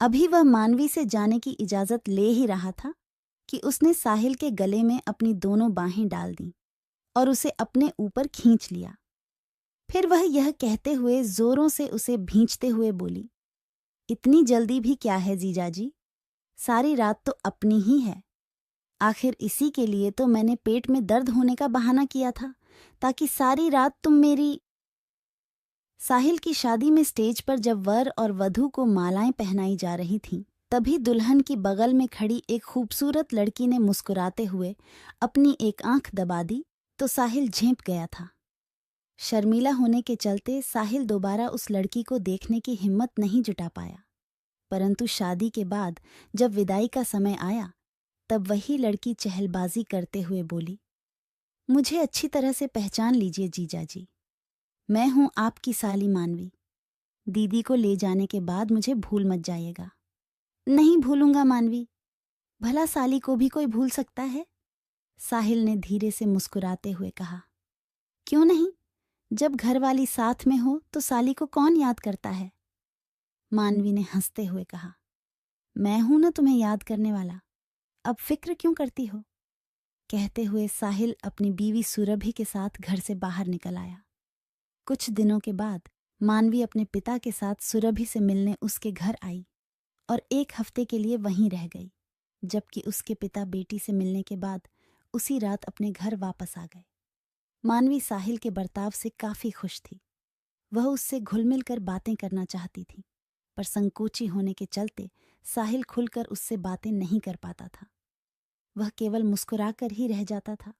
अभी वह मानवी से जाने की इजाजत ले ही रहा था कि उसने साहिल के गले में अपनी दोनों बाहें डाल दीं और उसे अपने ऊपर खींच लिया। फिर वह यह कहते हुए जोरों से उसे भींचते हुए बोली, इतनी जल्दी भी क्या है जीजाजी, सारी रात तो अपनी ही है। आखिर इसी के लिए तो मैंने पेट में दर्द होने का बहाना किया था, ताकि सारी रात तुम मेरी। साहिल की शादी में स्टेज पर जब वर और वधू को मालाएं पहनाई जा रही थीं, तभी दुल्हन की बगल में खड़ी एक खूबसूरत लड़की ने मुस्कुराते हुए अपनी एक आंख दबा दी तो साहिल झेंप गया था। शर्मीला होने के चलते साहिल दोबारा उस लड़की को देखने की हिम्मत नहीं जुटा पाया। परंतु शादी के बाद जब विदाई का समय आया, तब वही लड़की चहलबाजी करते हुए बोली, मुझे अच्छी तरह से पहचान लीजिए जीजाजी, मैं हूं आपकी साली मानवी। दीदी को ले जाने के बाद मुझे भूल मत जाइएगा। नहीं भूलूंगा मानवी, भला साली को भी कोई भूल सकता है? साहिल ने धीरे से मुस्कुराते हुए कहा। क्यों नहीं, जब घरवाली साथ में हो तो साली को कौन याद करता है? मानवी ने हंसते हुए कहा। मैं हूं ना तुम्हें याद करने वाला, अब फिक्र क्यों करती हो? कहते हुए साहिल अपनी बीवी सुरभि के साथ घर से बाहर निकल आया। कुछ दिनों के बाद मानवी अपने पिता के साथ सुरभि से मिलने उसके घर आई और 1 हफ्ते के लिए वहीं रह गई, जबकि उसके पिता बेटी से मिलने के बाद उसी रात अपने घर वापस आ गए। मानवी साहिल के बर्ताव से काफी खुश थी। वह उससे घुल मिल कर बातें करना चाहती थी, पर संकोची होने के चलते साहिल खुलकर उससे बातें नहीं कर पाता था। वह केवल मुस्कुराकर ही रह जाता था।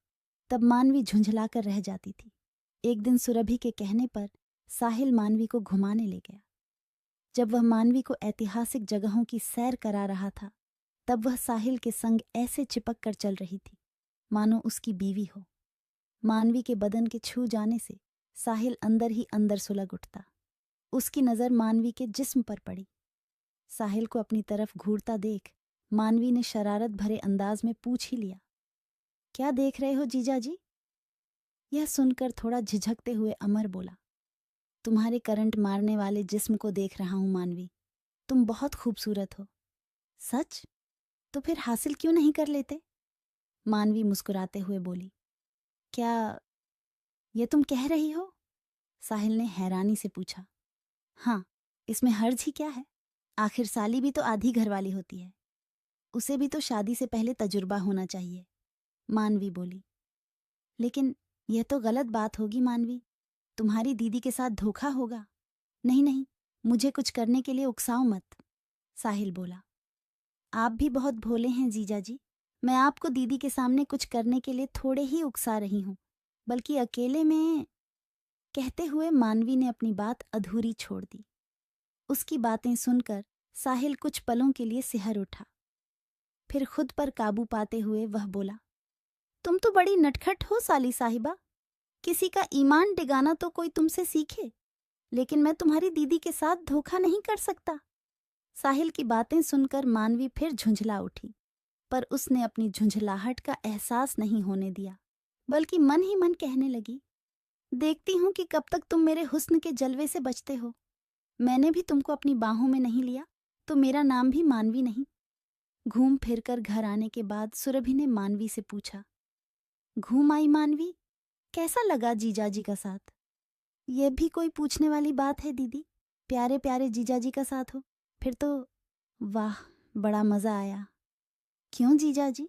तब मानवी झुंझलाकर रह जाती थी। एक दिन सुरभि के कहने पर साहिल मानवी को घुमाने ले गया। जब वह मानवी को ऐतिहासिक जगहों की सैर करा रहा था, तब वह साहिल के संग ऐसे चिपक कर चल रही थी मानो उसकी बीवी हो। मानवी के बदन के छू जाने से साहिल अंदर ही अंदर सुलग उठता। उसकी नज़र मानवी के जिस्म पर पड़ी। साहिल को अपनी तरफ घूरता देख मानवी ने शरारत भरे अंदाज में पूछ ही लिया, क्या देख रहे हो जीजाजी? यह सुनकर थोड़ा झिझकते हुए अमर बोला, तुम्हारे करंट मारने वाले जिस्म को देख रहा हूं मानवी, तुम बहुत खूबसूरत हो। सच? तो फिर हासिल क्यों नहीं कर लेते? मानवी मुस्कुराते हुए बोली। क्या ये तुम कह रही हो? साहिल ने हैरानी से पूछा। हाँ, इसमें हर्ज ही क्या है? आखिर साली भी तो आधी घरवाली होती है, उसे भी तो शादी से पहले तजुर्बा होना चाहिए। मानवी बोली। लेकिन यह तो गलत बात होगी मानवी, तुम्हारी दीदी के साथ धोखा होगा। नहीं नहीं, मुझे कुछ करने के लिए उकसाओ मत। साहिल बोला। आप भी बहुत भोले हैं जीजाजी, मैं आपको दीदी के सामने कुछ करने के लिए थोड़े ही उकसा रही हूं, बल्कि अकेले में। कहते हुए मानवी ने अपनी बात अधूरी छोड़ दी। उसकी बातें सुनकर साहिल कुछ पलों के लिए सिहर उठा। फिर खुद पर काबू पाते हुए वह बोला, तुम तो बड़ी नटखट हो साली साहिबा, किसी का ईमान डिगाना तो कोई तुमसे सीखे, लेकिन मैं तुम्हारी दीदी के साथ धोखा नहीं कर सकता। साहिल की बातें सुनकर मानवी फिर झुंझला उठी, पर उसने अपनी झुंझलाहट का एहसास नहीं होने दिया, बल्कि मन ही मन कहने लगी, देखती हूं कि कब तक तुम मेरे हुस्न के जलवे से बचते हो। मैंने भी तुमको अपनी बाहों में नहीं लिया तो मेरा नाम भी मानवी नहीं। घूम फिर कर घर आने के बाद सुरभि ने मानवी से पूछा, घूम आई मानवी, कैसा लगा जीजाजी का साथ? यह भी कोई पूछने वाली बात है दीदी, प्यारे प्यारे जीजाजी का साथ हो फिर तो। वाह, बड़ा मजा आया। क्यों जीजाजी?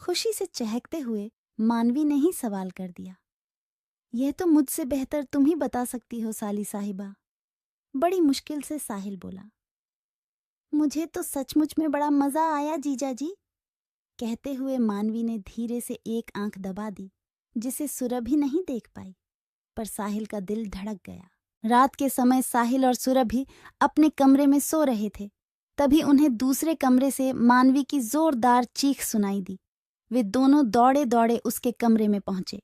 खुशी से चहकते हुए मानवी ने ही सवाल कर दिया। यह तो मुझसे बेहतर तुम ही बता सकती हो साली साहिबा। बड़ी मुश्किल से साहिल बोला। मुझे तो सचमुच में बड़ा मजा आया जीजाजी। कहते हुए मानवी ने धीरे से एक आंख दबा दी, जिसे सुरभि नहीं देख पाई, पर साहिल का दिल धड़क गया। रात के समय साहिल और सुरभि अपने कमरे में सो रहे थे। तभी उन्हें दूसरे कमरे से मानवी की जोरदार चीख सुनाई दी। वे दोनों दौड़े दौड़े उसके कमरे में पहुंचे।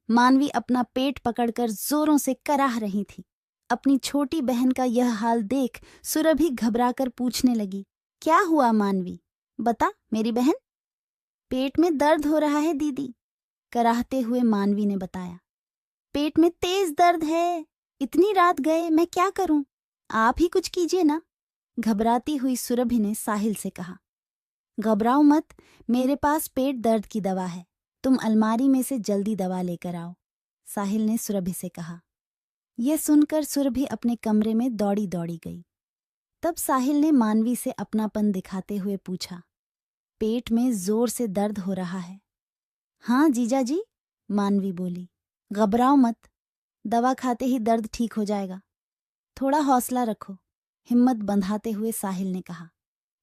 मानवी अपना पेट पकड़कर जोरों से कराह रही थी। अपनी छोटी बहन का यह हाल देख सुरभि घबराकर पूछने लगी, क्या हुआ मानवी? बता मेरी बहन। पेट में दर्द हो रहा है दीदी, कराहते हुए मानवी ने बताया। पेट में तेज दर्द है, इतनी रात गए, मैं क्या करूं? आप ही कुछ कीजिए ना। घबराती हुई सुरभि ने साहिल से कहा। घबराओ मत, मेरे पास पेट दर्द की दवा है, तुम अलमारी में से जल्दी दवा लेकर आओ, साहिल ने सुरभि से कहा। यह सुनकर सुरभि अपने कमरे में दौड़ी दौड़ी गई। तब साहिल ने मानवी से अपनापन दिखाते हुए पूछा, पेट में जोर से दर्द हो रहा है? हाँ जीजा जी, मानवी बोली। घबराओ मत, दवा खाते ही दर्द ठीक हो जाएगा, थोड़ा हौसला रखो, हिम्मत बंधाते हुए साहिल ने कहा।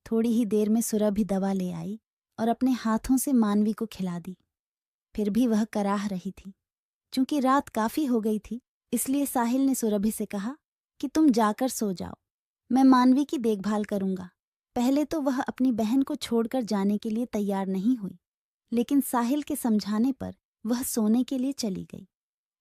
थोड़ी ही देर में सुरभि दवा ले आई और अपने हाथों से मानवी को खिला दी। फिर भी वह कराह रही थी। चूंकि रात काफी हो गई थी, इसलिए साहिल ने सुरभि से कहा कि तुम जाकर सो जाओ, मैं मानवी की देखभाल करूंगा। पहले तो वह अपनी बहन को छोड़कर जाने के लिए तैयार नहीं हुई, लेकिन साहिल के समझाने पर वह सोने के लिए चली गई।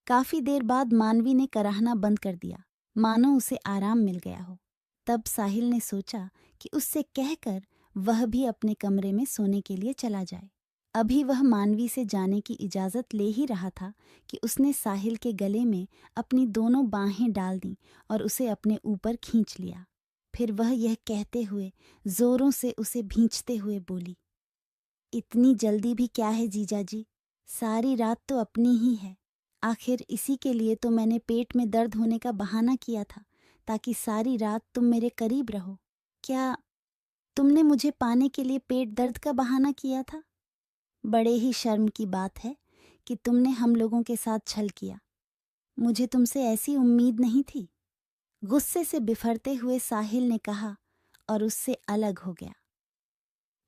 काफी देर बाद मानवी ने कराहना बंद कर दिया, मानो उसे आराम मिल गया हो। तब साहिल ने सोचा कि उससे कहकर वह भी अपने कमरे में सोने के लिए चला जाए। अभी वह मानवी से जाने की इजाज़त ले ही रहा था कि उसने साहिल के गले में अपनी दोनों बाहें डाल दीं और उसे अपने ऊपर खींच लिया। फिर वह यह कहते हुए जोरों से उसे भींचते हुए बोली, इतनी जल्दी भी क्या है जीजा जी, सारी रात तो अपनी ही है। आखिर इसी के लिए तो मैंने पेट में दर्द होने का बहाना किया था, ताकि सारी रात तुम मेरे करीब रहो। क्या तुमने मुझे पाने के लिए पेट दर्द का बहाना किया था? बड़े ही शर्म की बात है कि तुमने हम लोगों के साथ छल किया। मुझे तुमसे ऐसी उम्मीद नहीं थी, गुस्से से बिफरते हुए साहिल ने कहा और उससे अलग हो गया।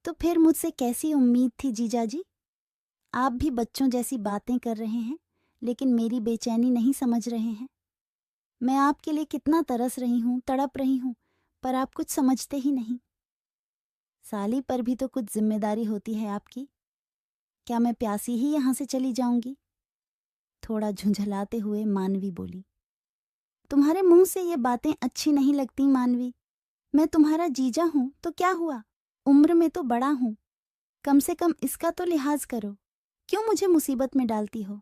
तो फिर मुझसे कैसी उम्मीद थी जीजा जी? आप भी बच्चों जैसी बातें कर रहे हैं, लेकिन मेरी बेचैनी नहीं समझ रहे हैं। मैं आपके लिए कितना तरस रही हूँ, तड़प रही हूँ, पर आप कुछ समझते ही नहीं। साली पर भी तो कुछ जिम्मेदारी होती है आपकी। क्या मैं प्यासी ही यहाँ से चली जाऊंगी? थोड़ा झुंझलाते हुए मानवी बोली। तुम्हारे मुंह से ये बातें अच्छी नहीं लगती मानवी। मैं तुम्हारा जीजा हूं तो क्या हुआ, उम्र में तो बड़ा हूं, कम से कम इसका तो लिहाज करो। क्यों मुझे मुसीबत में डालती हो?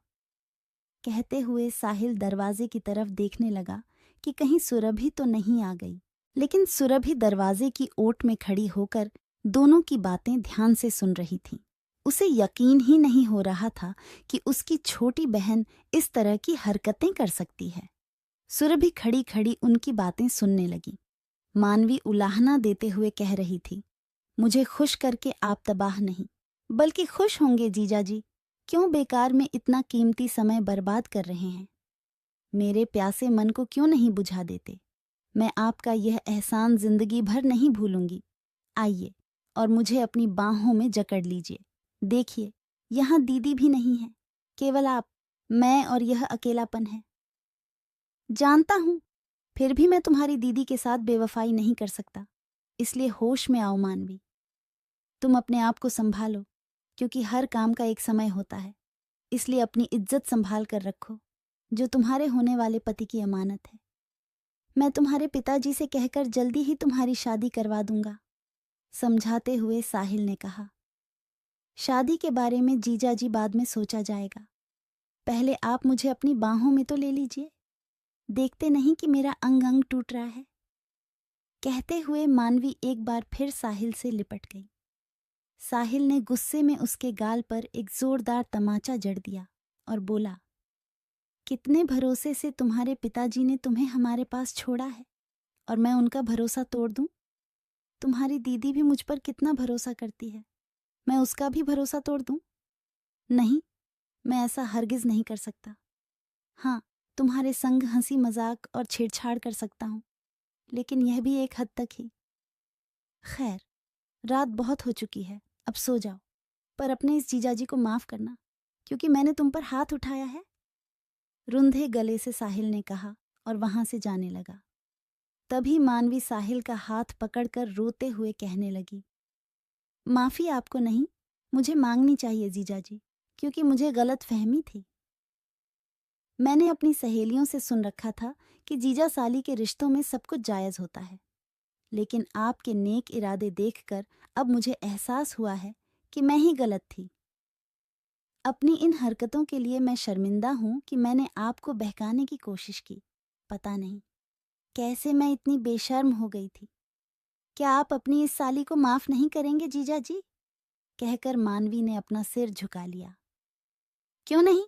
कहते हुए साहिल दरवाजे की तरफ देखने लगा कि कहीं सुरभि तो नहीं आ गई, लेकिन सुरभि दरवाजे की ओट में खड़ी होकर दोनों की बातें ध्यान से सुन रही थी। उसे यकीन ही नहीं हो रहा था कि उसकी छोटी बहन इस तरह की हरकतें कर सकती है। सुरभि खड़ी खड़ी उनकी बातें सुनने लगी। मानवी उलाहना देते हुए कह रही थी, मुझे खुश करके आप तबाह नहीं, बल्कि खुश होंगे जीजा जी। क्यों बेकार में इतना कीमती समय बर्बाद कर रहे हैं? मेरे प्यासे मन को क्यों नहीं बुझा देते? मैं आपका यह एहसान जिंदगी भर नहीं भूलूंगी। आइए और मुझे अपनी बाहों में जकड़ लीजिए। देखिए, यहाँ दीदी भी नहीं है, केवल आप, मैं और यह अकेलापन है। जानता हूं, फिर भी मैं तुम्हारी दीदी के साथ बेवफाई नहीं कर सकता, इसलिए होश में आओ मानवी। तुम अपने आप को संभालो, क्योंकि हर काम का एक समय होता है। इसलिए अपनी इज्जत संभाल कर रखो, जो तुम्हारे होने वाले पति की अमानत है। मैं तुम्हारे पिताजी से कहकर जल्दी ही तुम्हारी शादी करवा दूंगा, समझाते हुए साहिल ने कहा। शादी के बारे में जीजा जी बाद में सोचा जाएगा, पहले आप मुझे अपनी बाहों में तो ले लीजिए। देखते नहीं कि मेरा अंग अंग टूट रहा है। कहते हुए मानवी एक बार फिर साहिल से लिपट गई। साहिल ने गुस्से में उसके गाल पर एक जोरदार तमाचा जड़ दिया और बोला, कितने भरोसे से तुम्हारे पिताजी ने तुम्हें हमारे पास छोड़ा है, और मैं उनका भरोसा तोड़ दूं? तुम्हारी दीदी भी मुझ पर कितना भरोसा करती है, मैं उसका भी भरोसा तोड़ दूं? नहीं, मैं ऐसा हरगिज नहीं कर सकता। हाँ, तुम्हारे संग हंसी मजाक और छेड़छाड़ कर सकता हूं, लेकिन यह भी एक हद तक ही। खैर, रात बहुत हो चुकी है, अब सो जाओ, पर अपने इस जीजाजी को माफ करना, क्योंकि मैंने तुम पर हाथ उठाया है। रुंधे गले से साहिल ने कहा और वहां से जाने लगा। तभी मानवी साहिल का हाथ पकड़कर रोते हुए कहने लगी, माफी आपको नहीं, मुझे मांगनी चाहिए जीजाजी, क्योंकि मुझे गलत फहमी थी। मैंने अपनी सहेलियों से सुन रखा था कि जीजा साली के रिश्तों में सब कुछ जायज होता है, लेकिन आपके नेक इरादे देखकर अब मुझे एहसास हुआ है कि मैं ही गलत थी। अपनी इन हरकतों के लिए मैं शर्मिंदा हूं कि मैंने आपको बहकाने की कोशिश की। पता नहीं कैसे मैं इतनी बेशर्म हो गई थी। क्या आप अपनी इस साली को माफ नहीं करेंगे जीजा जी? कहकर मानवी ने अपना सिर झुका लिया। क्यों नहीं?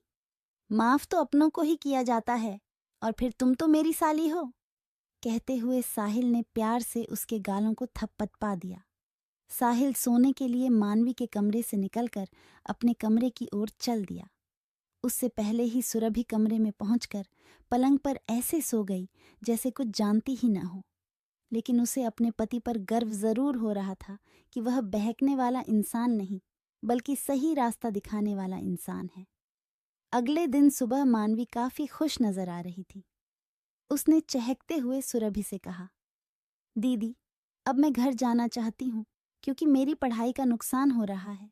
माफ तो अपनों को ही किया जाता है, और फिर तुम तो मेरी साली हो। कहते हुए साहिल ने प्यार से उसके गालों को थपथपा दिया। साहिल सोने के लिए मानवी के कमरे से निकलकर अपने कमरे की ओर चल दिया। उससे पहले ही सुरभि कमरे में पहुंचकर पलंग पर ऐसे सो गई जैसे कुछ जानती ही न हो। लेकिन उसे अपने पति पर गर्व जरूर हो रहा था कि वह बहकने वाला इंसान नहीं, बल्कि सही रास्ता दिखाने वाला इंसान है। अगले दिन सुबह मानवी काफी खुश नजर आ रही थी। उसने चहकते हुए सुरभि से कहा, दीदी, अब मैं घर जाना चाहती हूँ क्योंकि मेरी पढ़ाई का नुकसान हो रहा है।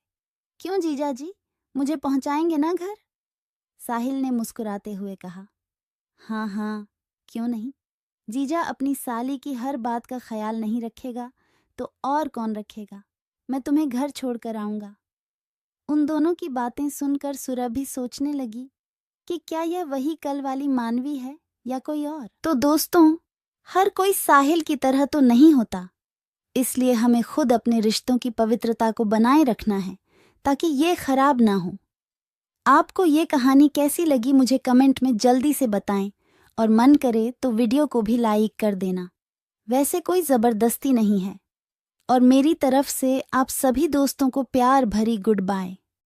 क्यों जीजा जी, मुझे पहुंचाएंगे ना घर? साहिल ने मुस्कुराते हुए कहा। हाँ हाँ, क्यों नहीं। जीजा अपनी साली की हर बात का ख्याल नहीं रखेगा तो और कौन रखेगा। मैं तुम्हें घर छोड़कर आऊंगा। उन दोनों की बातें सुनकर सुरभि सोचने लगी कि क्या यह वही कल वाली मानवी है या कोई और। तो दोस्तों, हर कोई साहिल की तरह तो नहीं होता, इसलिए हमें खुद अपने रिश्तों की पवित्रता को बनाए रखना है ताकि ये खराब ना हो। आपको ये कहानी कैसी लगी मुझे कमेंट में जल्दी से बताएं, और मन करे तो वीडियो को भी लाइक कर देना। वैसे कोई ज़बरदस्ती नहीं है। और मेरी तरफ से आप सभी दोस्तों को प्यार भरी गुड बाय।